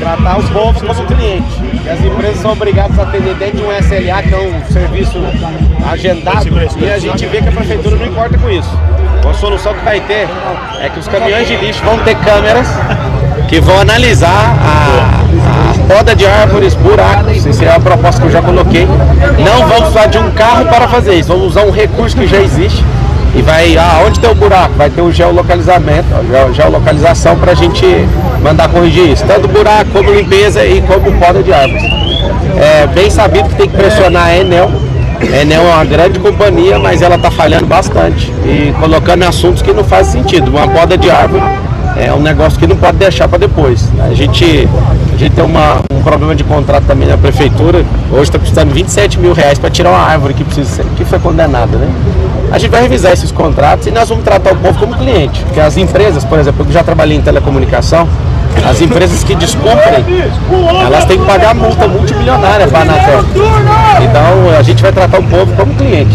tratar o povo como cliente. E as empresas são obrigadas a atender dentro de um SLA, que é um serviço agendado, e a gente vê que a prefeitura não importa com isso. A solução que vai ter é que os caminhões de lixo vão ter câmeras que vão analisar a poda de árvores, buracos. Essa é a proposta que eu já coloquei. Não vamos usar de um carro para fazer isso, vamos usar um recurso que já existe. E vai, onde tem o buraco, vai ter o geolocalizamento, a geolocalização para a gente mandar corrigir isso. Tanto buraco, como limpeza e como poda de árvores. É bem sabido que tem que pressionar a Enel. A Enel é uma grande companhia, mas ela está falhando bastante e colocando assuntos que não fazem sentido. Uma poda de árvore é um negócio que não pode deixar para depois. A gente tem um problema de contrato também na prefeitura. Hoje está custando R$27 mil para tirar uma árvore que foi condenada, né? A gente vai revisar esses contratos e nós vamos tratar o povo como cliente. Porque as empresas, por exemplo, eu já trabalhei em telecomunicação, as empresas que descumprem, elas têm que pagar multa multimilionária para a Anatel. Então a gente vai tratar o povo como cliente.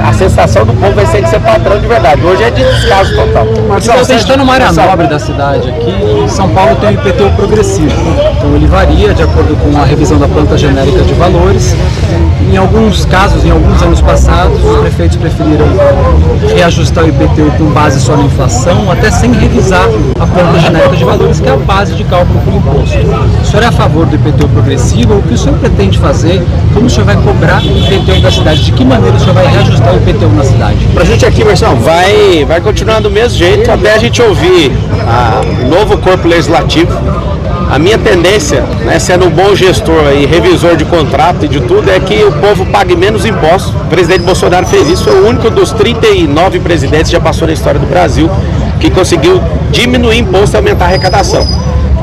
A sensação do povo vai ser de ser patrão de verdade. Hoje é de descaso total. Marcelo, você está numa área nobre da cidade aqui, e São Paulo tem o IPTU progressivo. Então ele varia de acordo com a revisão da planta genérica de valores. Em alguns casos, em alguns anos passados, os prefeitos preferiram reajustar o IPTU com base só na inflação, até sem revisar a planta genérica de valores, que é a base de cálculo para o imposto. O senhor é a favor do IPTU progressivo? O que o senhor pretende fazer? Como o senhor vai cobrar o IPTU da cidade? De que maneira o senhor vai reajustar o IPTU na cidade? Pra gente aqui, Marcelo, vai continuar do mesmo jeito até a gente ouvir o novo corpo legislativo. A minha tendência, né, sendo um bom gestor e revisor de contrato e de tudo, é que o povo pague menos impostos. O presidente Bolsonaro fez isso, foi o único dos 39 presidentes que já passou na história do Brasil que conseguiu diminuir imposto e aumentar a arrecadação.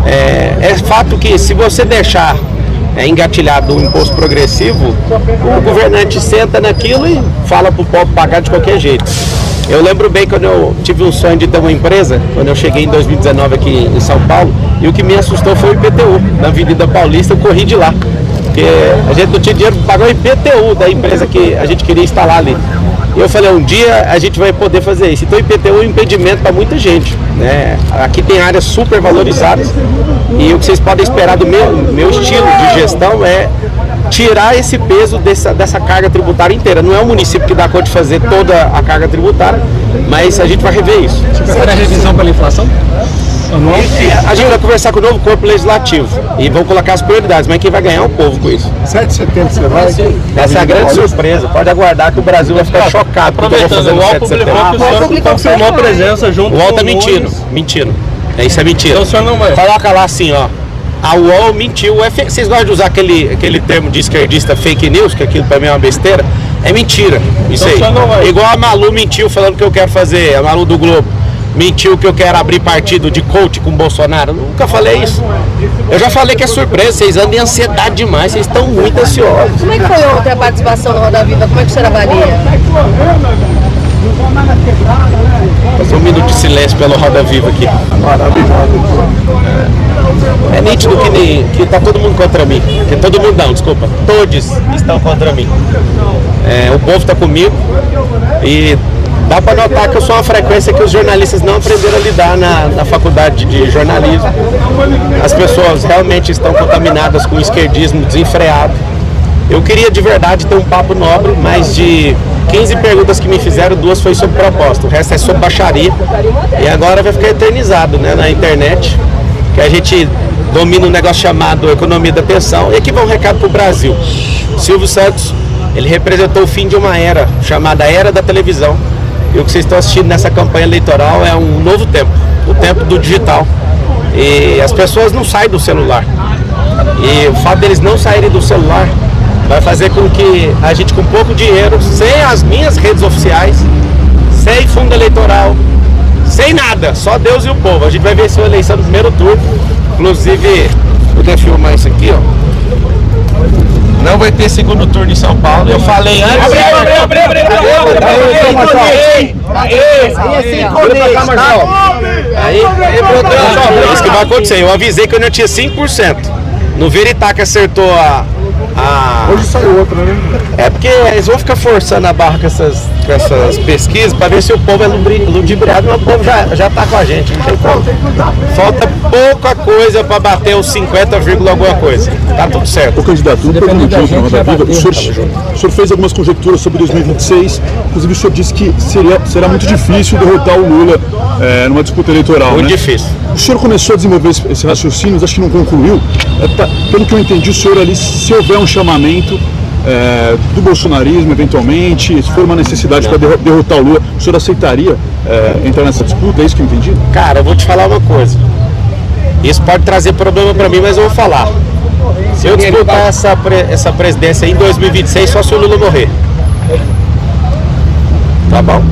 É fato que se você deixar engatilhado um imposto progressivo, o governante senta naquilo e fala para o povo pagar de qualquer jeito. Eu lembro bem quando eu tive um sonho de ter uma empresa, quando eu cheguei em 2019 aqui em São Paulo, e o que me assustou foi o IPTU. Na Avenida Paulista eu corri de lá, porque a gente não tinha dinheiro para pagar o IPTU da empresa que a gente queria instalar ali. E eu falei, um dia a gente vai poder fazer isso. Então o IPTU é um impedimento para muita gente, né? Aqui tem áreas super valorizadas e o que vocês podem esperar do meu estilo de gestão é tirar esse peso dessa carga tributária inteira. Não é o município que dá conta de fazer toda a carga tributária, mas a gente vai rever isso. Você prefere a revisão pela inflação? A gente vai conversar com o novo corpo legislativo e vão colocar as prioridades, mas quem vai ganhar é o povo com isso. 7 de setembro você vai? Essa é a grande surpresa. Pode aguardar que o Brasil vai ficar chocado com o que eu vou fazer no 7 de setembro. O UOL confirmou a presença junto O UOL com tá mentindo. Isso é mentira. Então o senhor não vai. Coloca lá assim, ó. A UOL mentiu. Vocês gostam de usar aquele termo de esquerdista fake news, que aquilo pra mim é uma besteira? É mentira. Isso aí. Igual a Malu mentiu falando que eu quero fazer, a Malu do Globo. Mentiu que eu quero abrir partido de coach com o Bolsonaro. Eu nunca falei isso. Eu já falei que é surpresa. Vocês andam em ansiedade demais. Vocês estão muito ansiosos. Como é que foi ontem a participação no Roda Viva? Como é que o senhor avalia? Fazer um minuto de silêncio pelo Roda Viva aqui. É nítido que tá todo mundo contra mim. Que todo mundo não, desculpa. Todos estão contra mim. O povo tá comigo e dá para notar que eu sou uma frequência que os jornalistas não aprenderam a lidar na faculdade de jornalismo. As pessoas realmente estão contaminadas com o esquerdismo desenfreado. Eu queria de verdade ter um papo nobre, mas de 15 perguntas que me fizeram, 2 foi sobre proposta, o resto é sobre baixaria. E agora vai ficar eternizado, né, na internet, que a gente domina um negócio chamado economia da atenção. E aqui vai um recado para o Brasil. Silvio Santos, ele representou o fim de uma era, chamada Era da Televisão. E o que vocês estão assistindo nessa campanha eleitoral é um novo tempo, o tempo do digital. E as pessoas não saem do celular. E o fato deles não saírem do celular vai fazer com que a gente, com pouco dinheiro, sem as minhas redes oficiais, sem fundo eleitoral, sem nada, só Deus e o povo. A gente vai ver se a eleição do primeiro turno. Inclusive, vou até filmar isso aqui, ó. Não vai ter segundo turno em São Paulo. Eu falei antes. Aí, é isso que vai acontecer. Eu avisei que eu não tinha 5%. No Veritá que acertou Hoje saiu outra, né? É porque eles vão ficar forçando a barra com essas pesquisas para ver se o povo é ludibriado, mas o povo já tá com a gente, não tem como. Falta pouca coisa para bater os 50, alguma coisa. Tá tudo certo. O candidato, uma perguntinha na Roda Viva. O senhor fez algumas conjecturas sobre 2026, inclusive o senhor disse que será muito difícil derrotar o Lula numa disputa eleitoral. Muito né? difícil. O senhor começou a desenvolver esse raciocínio, mas acho que não concluiu. Pelo que eu entendi, o senhor ali, se houver um chamamento do bolsonarismo, eventualmente, se for uma necessidade para derrotar o Lula, o senhor aceitaria entrar nessa disputa? É isso que eu entendi? Cara, eu vou te falar uma coisa. Isso pode trazer problema para mim, mas eu vou falar. Se eu disputar essa presidência em 2026, só se o Lula morrer. Tá bom.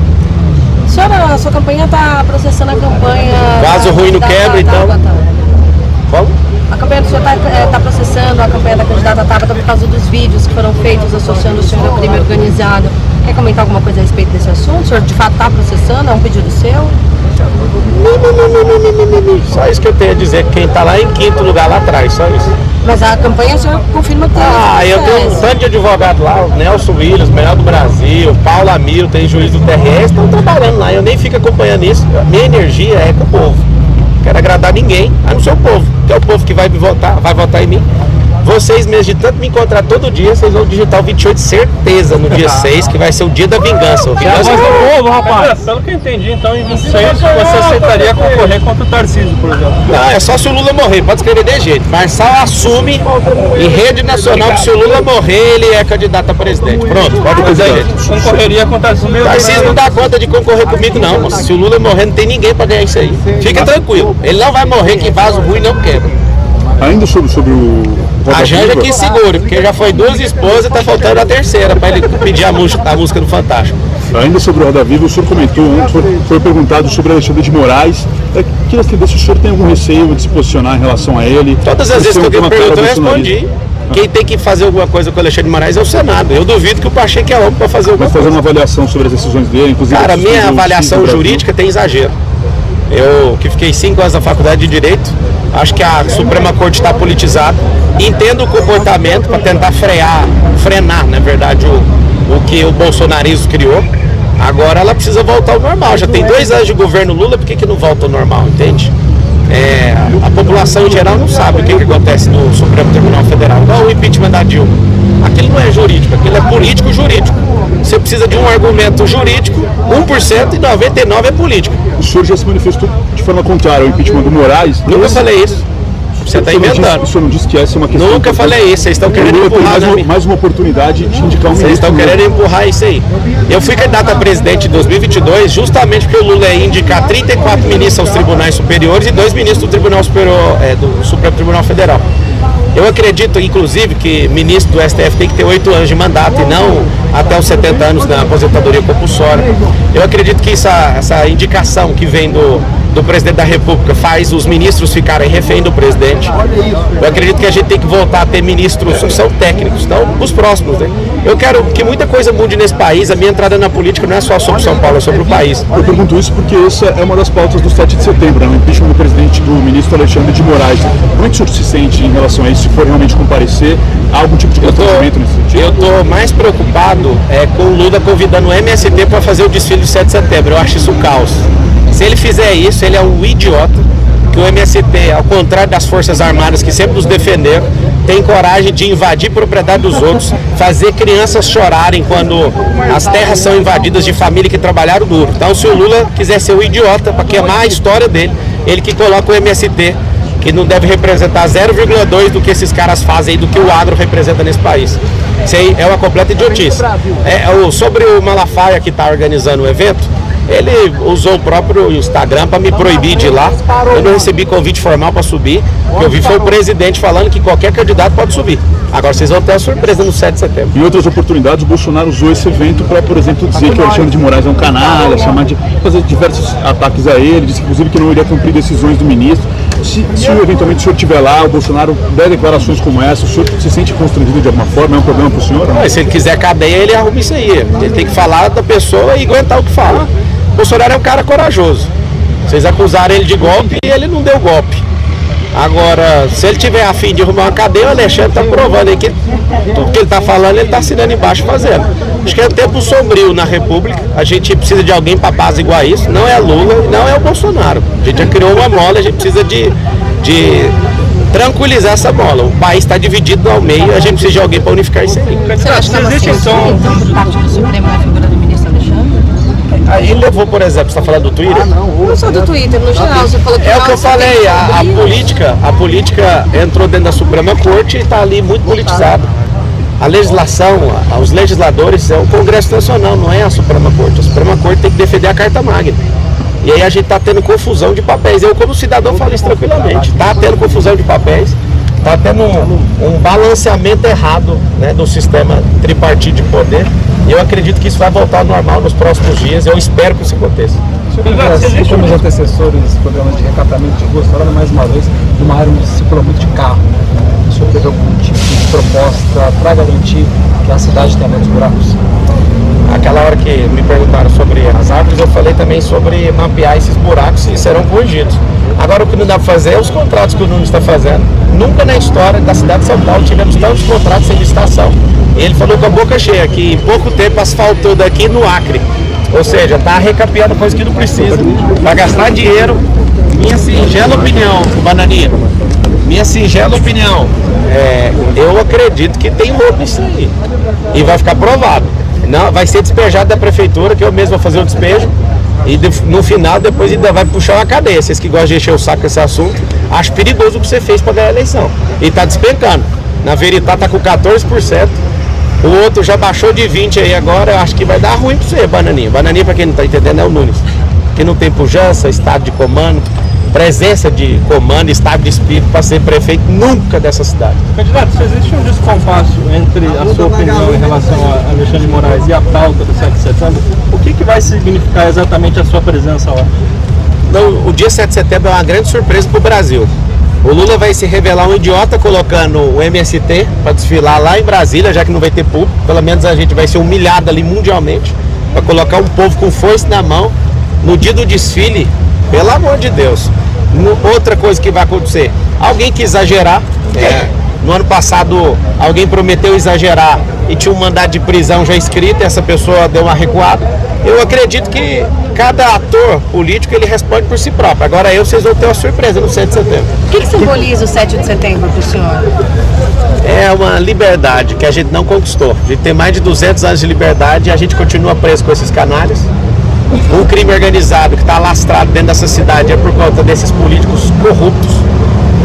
A sua campanha está processando a campanha... Vaso ruim no quebra, então... Como? A campanha do senhor está processando a campanha da candidata Tabata por causa dos vídeos que foram feitos associando o senhor ao crime organizado. Quer comentar alguma coisa a respeito desse assunto? O senhor de fato está processando? É um pedido seu? Só isso que eu tenho a dizer, quem está lá em quinto lugar lá atrás, só isso. Mas a campanha o senhor confirma que eu tenho um tanto de advogado lá, o Nelson Williams, melhor do Brasil, Paulo Amiro, tem juiz do TRS, estão trabalhando lá, eu nem fico acompanhando isso. Minha energia é com o povo. Não quero agradar ninguém, a não ser o povo, que é o povo que vai votar em mim. Vocês mesmos, de tanto me encontrar todo dia, vocês vão digitar o 28, certeza, no dia 6, que vai ser o dia da vingança. Vingança do povo, rapaz. Pelo que eu entendi, então, em 26, você aceitaria concorrer contra o Tarcísio, por exemplo? Não, é só se o Lula morrer, pode escrever de jeito. Marçal assume em rede nacional que se o Lula morrer, ele é candidato a presidente. Pronto, pode fazer jeito. Concorreria com o Tarcísio. Tarcísio não dá conta de concorrer comigo, não. Mas se o Lula morrer, não tem ninguém pra ganhar isso aí. Fica tranquilo, ele não vai morrer, que vaso ruim não quebra. Ainda sobre o... A Janja que segure, porque já foi 2 esposas e tá faltando a terceira para ele pedir a música do Fantástico. Ainda sobre o Roda Viva, o senhor comentou ontem, foi perguntado sobre Alexandre de Moraes. Queria saber se o senhor tem algum receio de se posicionar em relação a ele. Todas as vezes que alguém me perguntou, eu respondi. Quem tem que fazer alguma coisa com o Alexandre de Moraes é o Senado. Eu duvido que o Pacheco é homem para fazer alguma coisa. Mas fazer uma avaliação sobre as decisões dele, inclusive... Cara, minha avaliação jurídica tem exagero. Eu, que fiquei 5 anos na faculdade de Direito, acho que a Suprema Corte está politizada. Entendo o comportamento para tentar frenar, na verdade, o que o bolsonarismo criou. Agora ela precisa voltar ao normal. Já tem 2 anos de governo Lula, por que não volta ao normal, entende? A população em geral não sabe o que acontece no Supremo Tribunal Federal. Igual o impeachment da Dilma. Aquilo não é jurídico, aquilo é político-jurídico. Você precisa de um argumento jurídico, 1% e 99% é político. O senhor já se manifestou de forma contrária ao impeachment do Moraes. Nunca falei isso. Você está inventando. O senhor não disse que essa é uma questão... Nunca falei isso, vocês estão querendo empurrar mais uma oportunidade de indicar um ministro. Vocês estão querendo empurrar isso aí. Eu fui candidato a presidente em 2022 justamente porque o Lula ia indicar 34 ministros aos tribunais superiores e 2 ministros do Tribunal Superior, do Supremo Tribunal Federal. Eu acredito, inclusive, que ministro do STF tem que ter 8 anos de mandato e não até os 70 anos na aposentadoria compulsória. Eu acredito que essa indicação que vem do presidente da República faz os ministros ficarem refém do presidente. Eu acredito que a gente tem que voltar a ter ministros que são técnicos, não os próximos, né? Eu quero que muita coisa mude nesse país. A minha entrada na política não é só sobre São Paulo, é sobre o país. Eu pergunto isso porque essa é uma das pautas do 7 de setembro, né? O impeachment do presidente, do ministro Alexandre de Moraes. Como é que o senhor se sente em relação a isso, se for realmente comparecer? Há algum tipo de constrangimento nesse sentido? Eu estou mais preocupado com o Lula convidando o MST para fazer o desfile de 7 de setembro. Eu acho isso um caos. Se ele fizer isso, ele é um idiota, que o MST, ao contrário das Forças Armadas que sempre nos defenderam, tem coragem de invadir propriedade dos outros, fazer crianças chorarem quando as terras são invadidas de família que trabalharam duro. Então, se o Lula quiser ser um idiota para queimar a história dele, ele que coloca o MST, que não deve representar 0,2 do que esses caras fazem e do que o agro representa nesse país. Isso aí é uma completa idiotice. Sobre o Malafaia que está organizando o evento, ele usou o próprio Instagram para me proibir de ir lá. Eu não recebi convite formal para subir. O que eu vi foi o presidente falando que qualquer candidato pode subir. Agora vocês vão ter a surpresa no 7 de setembro. Em outras oportunidades, o Bolsonaro usou esse evento para, por exemplo, dizer que o Alexandre de Moraes é um canalha, fazer diversos ataques a ele, disse inclusive que não iria cumprir decisões do ministro. Se eventualmente o senhor estiver lá, o Bolsonaro der declarações como essa, o senhor se sente constrangido de alguma forma? É um problema para o senhor? Não, se ele quiser cadeia, ele arruma isso aí. Ele tem que falar da pessoa e aguentar o que fala. O Bolsonaro é um cara corajoso. Vocês acusaram ele de golpe e ele não deu golpe. Agora, se ele tiver a fim de arrumar uma cadeia, o Alexandre está provando aí que tudo que ele está falando, ele está assinando embaixo fazendo. Acho que é um tempo sombrio na República, a gente precisa de alguém para apaziguar isso, não é Lula, não é o Bolsonaro. A gente já criou uma mola, a gente precisa de tranquilizar essa bola. O país está dividido ao meio, a gente precisa de alguém para unificar isso aí. Você acha que é uma solução, então, por parte do Supremo na figura do ministro Alexandre? Aí ele levou, por exemplo, você está falando do Twitter? Não só do Twitter, no geral, você falou que... É o que eu falei, a política entrou dentro da Suprema Corte e está ali muito politizada. A legislação, os legisladores, é o Congresso Nacional, não é a Suprema Corte. A Suprema Corte tem que defender a Carta Magna. E aí a gente está tendo confusão de papéis. Eu, como cidadão, falo isso tranquilamente. Está tendo confusão de papéis, está tendo um balanceamento errado, né, do sistema tripartite de poder. E eu acredito que isso vai voltar ao normal nos próximos dias. Eu espero que isso aconteça. Existe os antecessores dos programas de recatamento de ruas, falando mais uma vez de uma área onde se circula muito de carro. O senhor teve algum tipo de proposta para garantir que a cidade tenha menos buracos? Aquela hora que me perguntaram sobre as árvores, eu falei também sobre mapear esses buracos e serão corrigidos. Agora o que não dá para fazer é os contratos que o Nunes está fazendo. Nunca na história da cidade de São Paulo tivemos tantos contratos sem licitação. Ele falou com a boca cheia que em pouco tempo asfaltou daqui no Acre. Ou seja, está recapeando coisa que não precisa, para gastar dinheiro. Minha singela opinião, Bananinha, eu acredito que tem roubo nisso aí. E vai ficar provado. Não, vai ser despejado da prefeitura, que eu mesmo vou fazer o despejo. E no final, depois ainda vai puxar uma cadeia. Vocês que gostam de encher o saco com esse assunto, acho perigoso o que você fez para ganhar a eleição. E está despencando. Na Veritá está com 14%. O outro já baixou de 20% aí agora. Acho que vai dar ruim para você, Bananinha. Bananinha, para quem não está entendendo, é o Nunes. Que não tem pujança, estado de comando, presença de comando, estado de espírito para ser prefeito nunca dessa cidade. Candidato, se existe um descompasso entre a sua opinião em relação a Alexandre de Moraes e a pauta do 7 de setembro, o que vai significar exatamente a sua presença lá? Não, o dia 7 de setembro é uma grande surpresa para o Brasil. O Lula vai se revelar um idiota colocando o MST para desfilar lá em Brasília, já que não vai ter público. Pelo menos a gente vai ser humilhado ali mundialmente, para colocar um povo com foice na mão no dia do desfile. Pelo amor de Deus. Outra coisa que vai acontecer, alguém que exagerar, no ano passado alguém prometeu exagerar e tinha um mandado de prisão já escrito, essa pessoa deu uma recuada. Eu acredito que cada ator político ele responde por si próprio. Agora vocês vão ter uma surpresa no 7 de setembro. O que simboliza o 7 de setembro para o senhor? É uma liberdade que a gente não conquistou. A gente tem mais de 200 anos de liberdade e a gente continua preso com esses canalhas. Um crime organizado que está alastrado dentro dessa cidade é por conta desses políticos corruptos.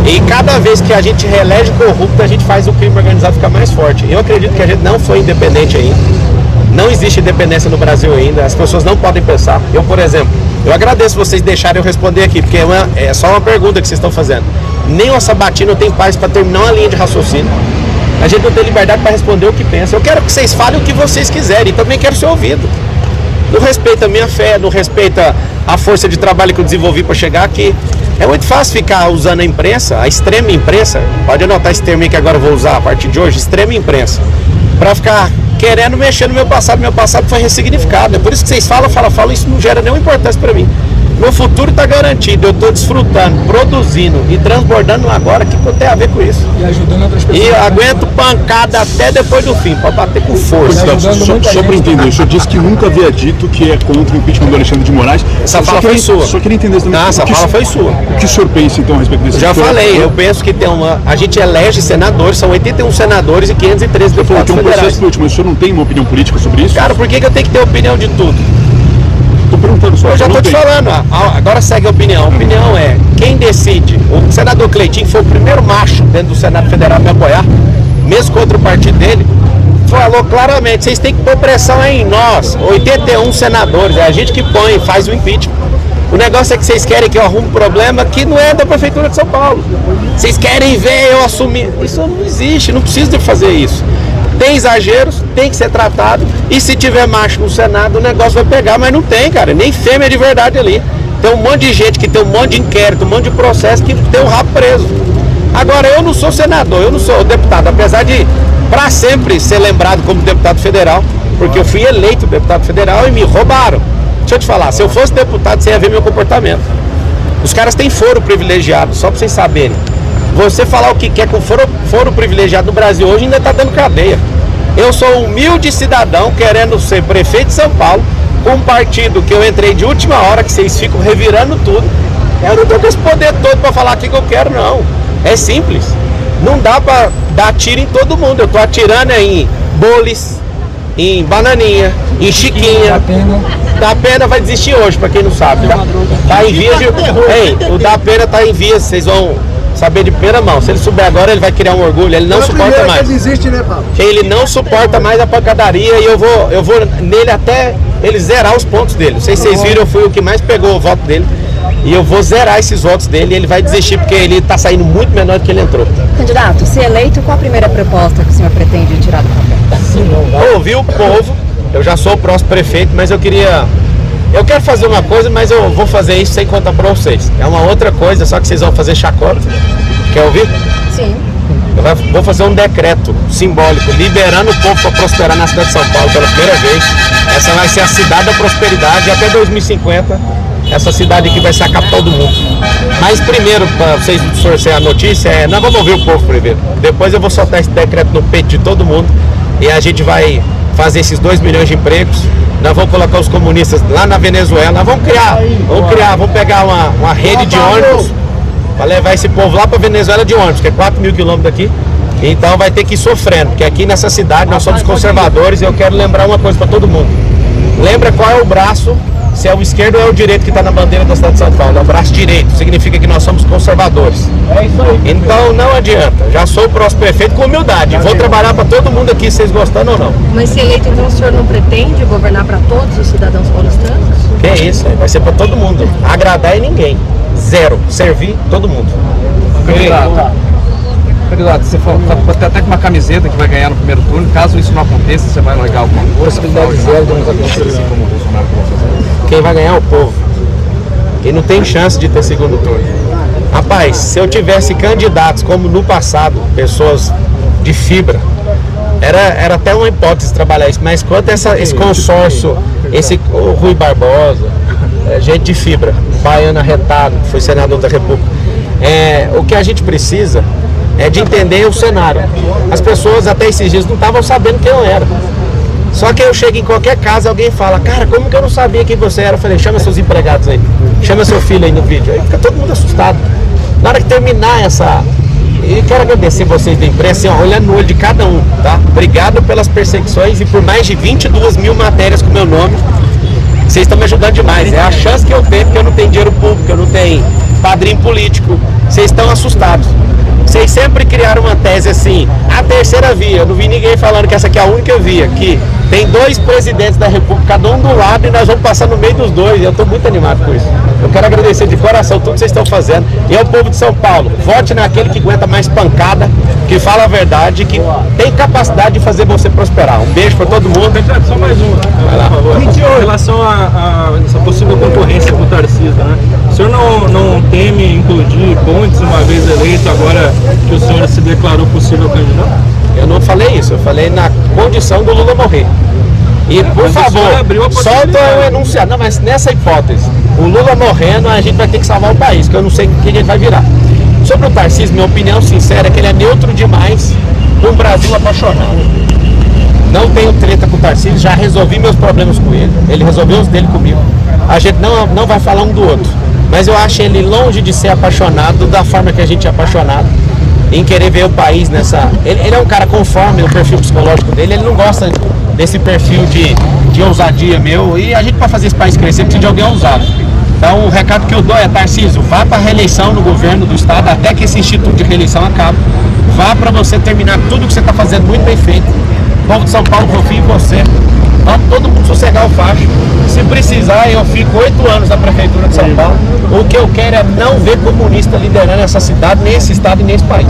E cada vez que a gente reelege corrupto, a gente faz o crime organizado ficar mais forte. Eu acredito que a gente não foi independente ainda. Não existe independência no Brasil ainda. As pessoas não podem pensar. Eu, por exemplo, eu agradeço vocês deixarem eu responder aqui, porque é só uma pergunta que vocês estão fazendo. Nem o Sabatino tem paz para terminar uma linha de raciocínio. A gente não tem liberdade para responder o que pensa. Eu quero que vocês falem o que vocês quiserem. E também quero ser ouvido. Não respeita a minha fé, não respeita a força de trabalho que eu desenvolvi para chegar aqui. É muito fácil ficar usando a imprensa, a extrema imprensa, pode anotar esse termo aí que agora eu vou usar a partir de hoje, extrema imprensa, para ficar querendo mexer no meu passado foi ressignificado. É por isso que vocês falam, isso não gera nenhuma importância para mim. Meu futuro está garantido, eu estou desfrutando, produzindo e transbordando agora, o que tem a ver com isso? E ajudando outras pessoas. E aguento pancada até depois do fim, para bater com força. Só para entender, o senhor disse que nunca havia dito que é contra o impeachment do Alexandre de Moraes. Essa fala foi sua. Só queria entender também. Essa fala foi sua. O que o senhor pensa então a respeito desse? Já falei, eu penso que a gente elege senadores, são 81 senadores e 513 deputados federais. Processo político, mas o senhor não tem uma opinião política sobre isso? Cara, por que eu tenho que ter opinião de tudo? Estou perguntando só. Eu já estou te falando, agora segue a opinião. A opinião é, quem decide, o senador Cleitinho foi o primeiro macho dentro do Senado Federal a me apoiar, mesmo contra o partido dele, falou claramente, vocês têm que pôr pressão em nós, 81 senadores, é a gente que põe, faz o impeachment. O negócio é que vocês querem que eu arrume um problema que não é da Prefeitura de São Paulo. Vocês querem ver eu assumir. Isso não existe, não precisa de fazer isso. Tem exageros, tem que ser tratado. E se tiver macho no Senado, o negócio vai pegar, mas não tem, cara. Nem fêmea de verdade ali. Tem um monte de gente que tem um monte de inquérito, um monte de processo que tem o rabo preso. Agora, eu não sou senador, eu não sou deputado, apesar de, para sempre, ser lembrado como deputado federal, porque eu fui eleito deputado federal e me roubaram. Deixa eu te falar, se eu fosse deputado, você ia ver meu comportamento. Os caras têm foro privilegiado, só para vocês saberem. Você falar o que quer com foro privilegiado no Brasil hoje ainda está dando cadeia. Eu sou um humilde cidadão querendo ser prefeito de São Paulo, com um partido que eu entrei de última hora, que vocês ficam revirando tudo. Eu não tô com esse poder todo para falar o que eu quero, não. É simples. Não dá para dar tiro em todo mundo. Eu tô atirando em Boles, em Bananinha, em Chiquinha. Da Pena vai desistir hoje, para quem não sabe. Tá em vias de... Ei, o da Pena tá em vias, vocês vão saber de primeira mão. Se ele souber agora, ele vai criar um orgulho. Ele não suporta mais. Ele não suporta mais a pancadaria e eu vou nele até ele zerar os pontos dele. Não sei se vocês viram, eu fui o que mais pegou o voto dele. E eu vou zerar esses votos dele e ele vai desistir porque ele está saindo muito menor do que ele entrou. Candidato, se eleito, qual a primeira proposta que o senhor pretende tirar do papel? Ouvi o povo, eu já sou o próximo prefeito, mas eu quero fazer uma coisa, mas eu vou fazer isso sem contar para vocês. É uma outra coisa, só que vocês vão fazer chacota. Quer ouvir? Sim. Eu vou fazer um decreto simbólico, liberando o povo para prosperar na cidade de São Paulo pela primeira vez. Essa vai ser a cidade da prosperidade e até 2050 essa cidade aqui vai ser a capital do mundo. Mas primeiro, para vocês distorcerem a notícia, nós vamos ouvir o povo primeiro. Depois eu vou soltar esse decreto no peito de todo mundo e a gente vai fazer esses 2 milhões de empregos. Nós vamos colocar os comunistas lá na Venezuela. Nós vamos pegar uma rede de ônibus para levar esse povo lá para Venezuela de ônibus, que é 4 mil quilômetros daqui. Então vai ter que ir sofrendo, porque aqui nessa cidade nós somos conservadores e eu quero lembrar uma coisa para todo mundo. Lembra qual é o braço, se é o esquerdo ou é o direito que está na bandeira da cidade de São Paulo. É o braço direito, significa que nós somos conservadores. Então não adianta, já sou o próximo prefeito com humildade. Vou trabalhar para todo mundo aqui, vocês gostando ou não. Mas se eleito, então o senhor não pretende governar para todos os cidadãos paulistanos? Que é isso, vai ser para todo mundo. Agradar em ninguém. Zero. Servir todo mundo. Candidato, você falou, tá até com uma camiseta que vai ganhar no primeiro turno. Caso isso não aconteça, você vai largar alguma coisa? Possibilidade zero de não acontecer assim como o Bolsonaro vai fazer. Quem vai ganhar é o povo. Quem não tem chance de ter segundo turno. Rapaz, se eu tivesse candidatos como no passado, pessoas de fibra, era até uma hipótese trabalhar isso, mas quanto esse consórcio, o Rui Barbosa, gente de fibra, Baiano Arretado, que foi senador da República, o que a gente precisa é de entender o cenário. As pessoas até esses dias não estavam sabendo quem eu era. Só que eu chego em qualquer casa, alguém fala, cara, como que eu não sabia quem você era? Eu falei, chama seus empregados aí, chama seu filho aí no vídeo. Aí fica todo mundo assustado. Na hora que terminar e quero agradecer vocês da imprensa, assim, olhando no olho de cada um, tá? Obrigado pelas perseguições e por mais de 22 mil matérias com meu nome. Vocês estão me ajudando demais. É a chance que eu tenho, porque eu não tenho dinheiro público, eu não tenho padrinho político. Vocês estão assustados. Vocês sempre criaram uma tese assim, a terceira via. Eu não vi ninguém falando que essa aqui é a única via, que tem 2 presidentes da República, cada um do lado, e nós vamos passar no meio dos 2. Eu estou muito animado com isso. Eu quero agradecer de coração tudo que vocês estão fazendo. E ao povo de São Paulo, vote naquele que aguenta mais pancada, que fala a verdade, que tem capacidade de fazer você prosperar. Um beijo para todo mundo. Só mais uma, por favor. Em relação a essa possível concorrência com o Tarcísio, né? O senhor não teme implodir Pontes uma vez eleito, agora que o senhor se declarou possível candidato? Eu não falei isso, eu falei na condição do Lula morrer. E por favor, solta o enunciado. Não, mas nessa hipótese, o Lula morrendo, a gente vai ter que salvar o país, que eu não sei o que ele vai virar. Sobre o Tarcísio, minha opinião sincera é que ele é neutro demais num Brasil apaixonado. Não tenho treta com o Tarcísio, já resolvi meus problemas com ele, ele resolveu os dele comigo. A gente não vai falar um do outro, mas eu acho ele longe de ser apaixonado da forma que a gente é apaixonado, em querer ver o país nessa... Ele é um cara conforme o perfil psicológico dele, ele não gosta desse perfil de ousadia meu, e a gente, para fazer esse país crescer, precisa de alguém ousado. Então o recado que eu dou é, Tarcísio, vá para a reeleição no governo do estado, até que esse instituto de reeleição acabe. Vá para você terminar tudo que você está fazendo muito bem feito. O povo de São Paulo confia em você. Vamos todo mundo sossegar o facho. Se precisar, eu fico 8 anos na prefeitura de São Paulo. O que eu quero é não ver comunista liderando essa cidade, nem esse estado e nem esse país.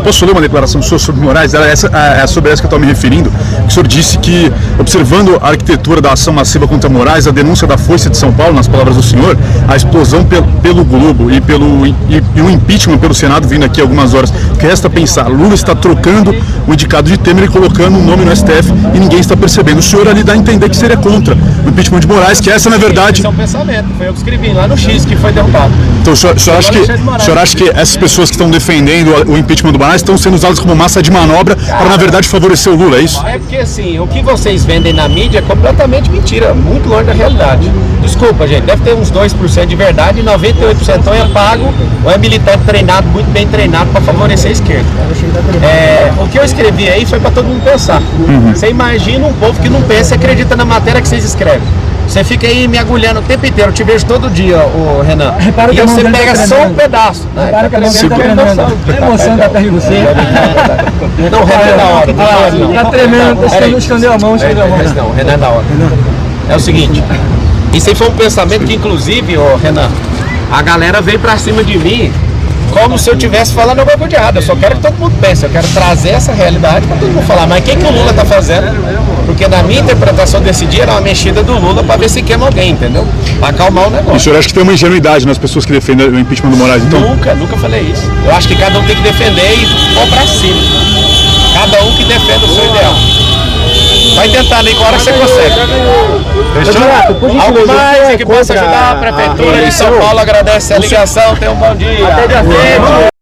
Posso ler uma declaração do senhor sobre Moraes? É sobre essa que eu estou me referindo. O senhor disse que, observando a arquitetura da ação massiva contra Moraes, a denúncia da Força de São Paulo, nas palavras do senhor, a explosão pelo Globo e o impeachment pelo Senado vindo aqui algumas horas. O que resta pensar? Lula está trocando o indicado de Temer e colocando um nome no STF e ninguém está percebendo. O senhor ali dá a entender que seria contra o impeachment de Moraes, que essa, na verdade... Esse é o pensamento, foi eu que escrevi lá. lá no X que foi derrubado. Então o senhor acha que essas pessoas que estão defendendo o impeachment do Moraes estão sendo usadas como massa de manobra para, na verdade, favorecer o Lula, é isso? É porque assim, o que vocês vendem na mídia é completamente mentira, muito longe da realidade. Desculpa, gente, deve ter uns 2% de verdade e 98% ou é pago ou é militante treinado, muito bem treinado para favorecer a esquerda. O que eu escrevi aí foi para todo mundo pensar. Você imagina um povo que não pensa e acredita na matéria que vocês escrevem. Você fica aí me agulhando o tempo inteiro, eu te vejo todo dia, ô Renan. E você pega só um pedaço. Repara que a emoção da terra em você. Não, o Renan é da hora. Tá tremendo, tá escondeu a mão, Não, o Renan é da hora. É o seguinte, isso aí foi um pensamento que, inclusive, ô Renan, a galera veio pra cima de mim como se eu estivesse falando alguma coisa de errado. Eu só quero que todo mundo pense, eu quero trazer essa realidade pra todo mundo falar. Mas o que o Lula tá fazendo? Porque na minha interpretação desse dia era uma mexida do Lula pra ver se queima alguém, entendeu? Pra acalmar o negócio. E o senhor acha que tem uma ingenuidade nas pessoas que defendem o impeachment do Moraes, então? Nunca falei isso. Eu acho que cada um tem que defender e pôr pra cima. Cada um que defenda o seu ideal. Vai tentando aí, com a hora que você consegue. Fechou? Algo mais que possa ajudar a Prefeitura de São Paulo agradece a ligação. Tenha um bom dia. Até dia 7.